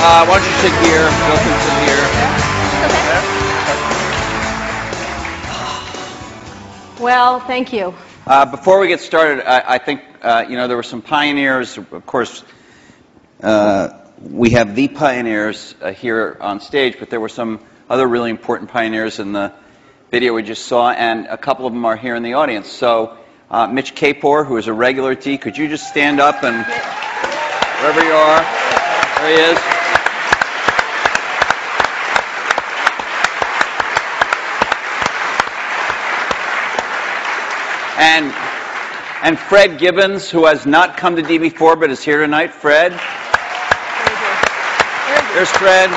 Why don't you sit here? Bill can sit here. Okay. Well, thank you. Before we get started, I think there were some pioneers. Of course, we have the pioneers here on stage, but there were some other really important pioneers in the video we just saw, and a couple of them are here in the audience. So, Mitch Kapor, who is a regular at D, could you just stand up and wherever you are, there he is. And Fred Gibbons, who has not come to D before but is here tonight. Fred. There's Fred.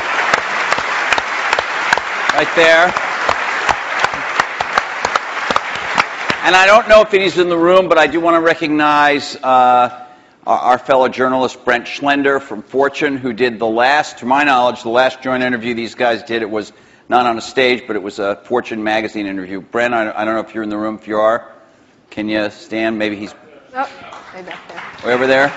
Right there. And I don't know if he's in the room, but I do want to recognize our fellow journalist Brent Schlender from Fortune, who did the last, to my knowledge, the last joint interview these guys did. It was not on a stage, but it was a Fortune magazine interview. Brent, I don't know if you're in the room. If you are, can you stand? Maybe he's way back there. Way over there.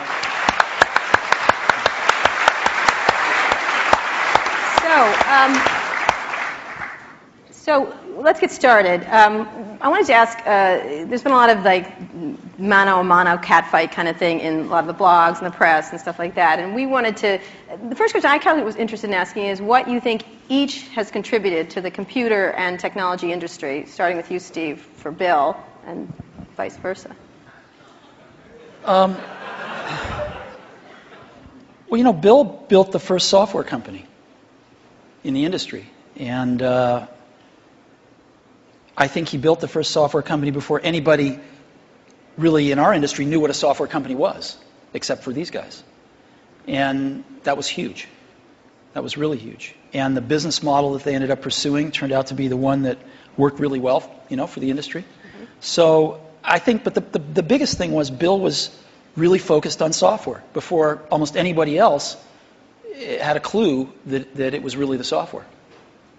So let's get started. I wanted to ask, there's been a lot of like mano-a-mano catfight kind of thing in a lot of the blogs and the press and stuff like that. And we wanted to, the first question I kind of was interested in asking is what you think each has contributed to the computer and technology industry, starting with you, Steve, for Bill, and vice versa. Well, Bill built the first software company in the industry. And I think he built the first software company before anybody really in our industry knew what a software company was, except for these guys. And that was huge. That was really huge. And the business model that they ended up pursuing turned out to be the one that worked really well, for the industry. Mm-hmm. So I think, but the biggest thing was Bill was really focused on software before almost anybody else had a clue that it was really the software.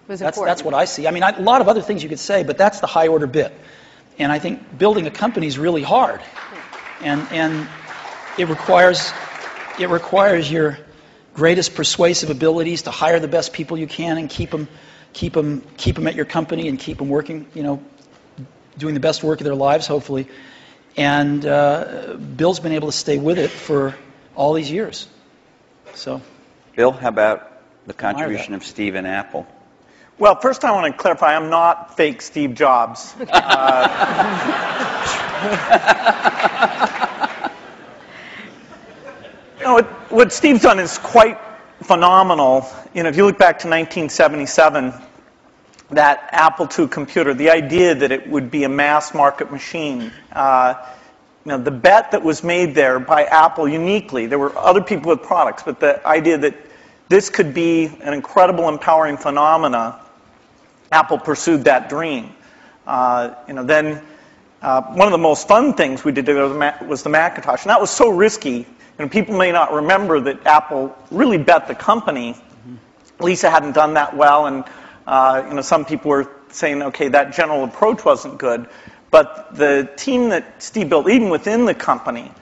That's what I see. I mean, a lot of other things you could say, but that's the high order bit. And I think building a company is really hard, and it requires your greatest persuasive abilities to hire the best people you can and keep them at your company and keep them working, doing the best work of their lives, hopefully. And Bill's been able to stay with it for all these years. So, Bill, how about the contribution of Steve and Apple? Well, first I want to clarify, I'm not fake Steve Jobs. What Steve's done is quite phenomenal. If you look back to 1977, that Apple II computer, the idea that it would be a mass market machine, the bet that was made there by Apple uniquely, there were other people with products, but the idea that this could be an incredible, empowering phenomena, Apple pursued that dream. Then one of the most fun things we did was the Macintosh, and that was so risky. People may not remember that Apple really bet the company. Lisa hadn't done that well, and some people were saying, okay, that general approach wasn't good. But the team that Steve built, even within the company,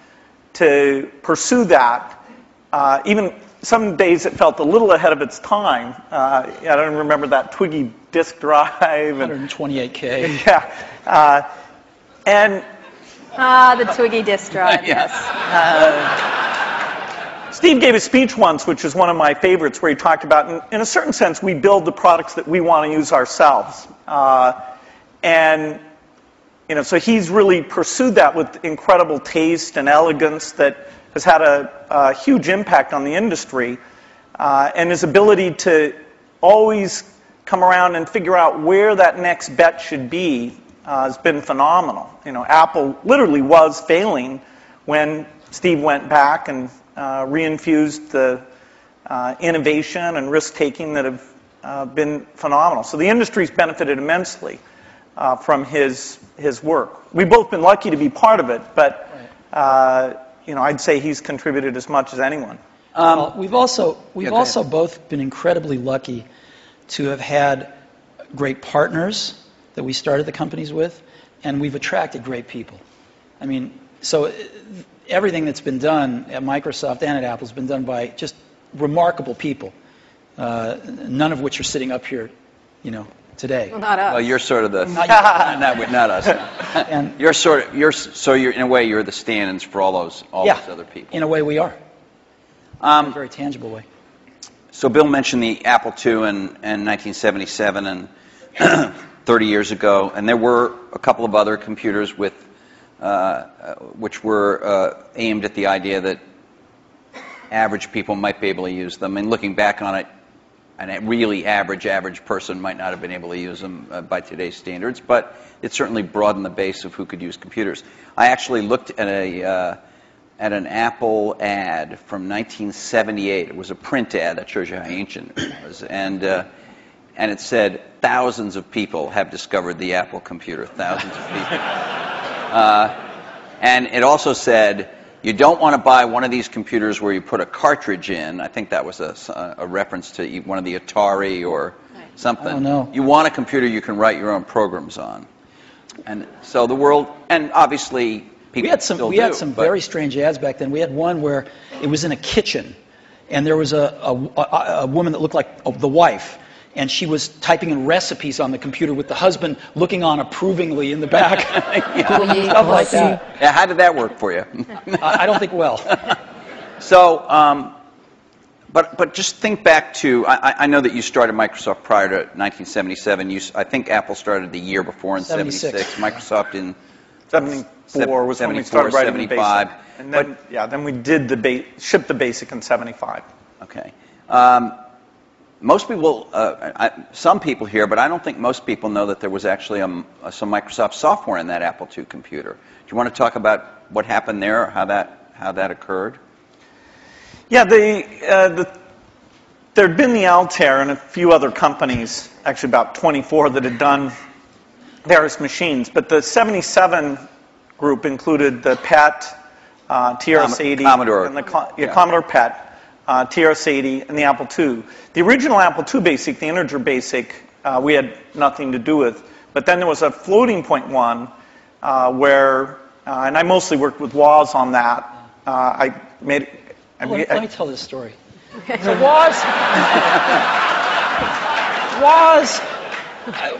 to pursue that, even some days it felt a little ahead of its time. I don't remember that Twiggy disk drive. 128K. Yeah. The Twiggy disk drive, yes. Steve gave a speech once, which is one of my favorites, where he talked about, in a certain sense, we build the products that we want to use ourselves. So he's really pursued that with incredible taste and elegance that has had a huge impact on the industry. And his ability to always come around and figure out where that next bet should be has been phenomenal. Apple literally was failing when Steve went back and reinfused the innovation and risk-taking that have been phenomenal. So the industry's benefited immensely from his work. We've both been lucky to be part of it, but I'd say he's contributed as much as anyone. We've also both been incredibly lucky to have had great partners that we started the companies with, and we've attracted great people. I mean, so everything that's been done at Microsoft and at Apple has been done by just remarkable people, none of which are sitting up here, today. Well, not us. Well, you're sort of the Not not us. And You're in a way you're the stand-ins for all those other people. in a way we are. In a very tangible way. So Bill mentioned the Apple II in 1977 and 30 years ago, and there were a couple of other computers with which were aimed at the idea that average people might be able to use them. And looking back on it, a really average person might not have been able to use them by today's standards, but it certainly broadened the base of who could use computers. I actually looked at an Apple ad from 1978. It was a print ad that shows you how ancient it was, and it said thousands of people have discovered the Apple computer. Thousands of people, and it also said, you don't want to buy one of these computers where you put a cartridge in. I think that was a reference to one of the Atari or something. Oh, no. You want a computer you can write your own programs on. And so the world, and obviously people We had some very strange ads back then. We had one where it was in a kitchen, and there was a woman that looked like the wife, and she was typing in recipes on the computer with the husband looking on approvingly in the back. Stuff like that. Yeah, how did that work for you? I don't think well. So, but just think back to, I know that you started Microsoft prior to 1977. I think Apple started the year before in 76. Microsoft in 74 was when we started writing the basic. And then, then we did shipped the basic in 75. Okay. Most people, some people here, but I don't think most people know that there was actually some Microsoft software in that Apple II computer. Do you want to talk about what happened there, or how that occurred? Yeah, there'd been the Altair and a few other companies, actually about 24, that had done various machines. But the 77 group included the PET, TRS-80, Commodore. and the Commodore PET. TRS-80, and the Apple II. The original Apple II BASIC, the integer BASIC, we had nothing to do with. But then there was a floating point one where, and I mostly worked with Woz on that. Let me tell this story. Okay. So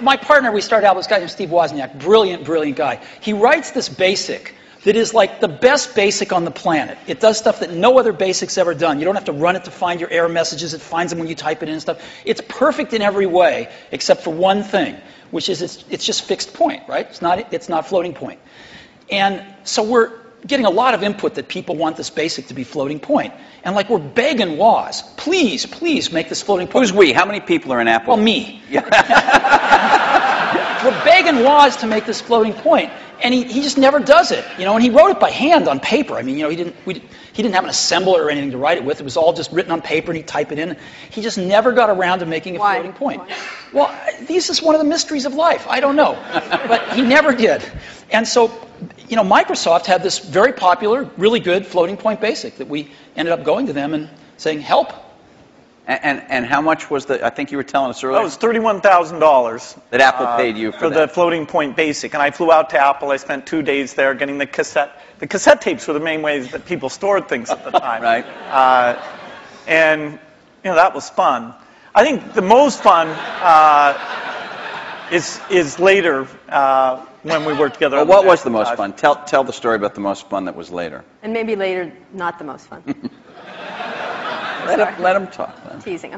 my partner, we started out with this guy named Steve Wozniak, brilliant guy. He writes this BASIC that is like the best BASIC on the planet. It does stuff that no other BASIC's ever done. You don't have to run it to find your error messages. It finds them when you type it in and stuff. It's perfect in every way, except for one thing, which is it's just fixed point, right? It's not floating point. And so we're getting a lot of input that people want this BASIC to be floating point. And like we're begging Woz, please make this floating point. Who's we? How many people are in Apple? Well, me. We're begging Woz to make this floating point. And he just never does it, And he wrote it by hand on paper. I mean, he didn't have an assembler or anything to write it with. It was all just written on paper, and he'd type it in. He just never got around to making a floating point. Why? Well, this is one of the mysteries of life. I don't know, but he never did. And so, Microsoft had this very popular, really good floating point BASIC that we ended up going to them and saying, help. And how much was I think you were telling us earlier? That was $31,000. That Apple paid you for the floating point BASIC. And I flew out to Apple. I spent 2 days there getting the cassette. The cassette tapes were the main ways that people stored things at the time. Right. And, that was fun. I think the most fun is later when we worked together. Well, what was the most fun? Tell the story about the most fun that was later. And maybe later, not the most fun. Let him talk. I'm teasing.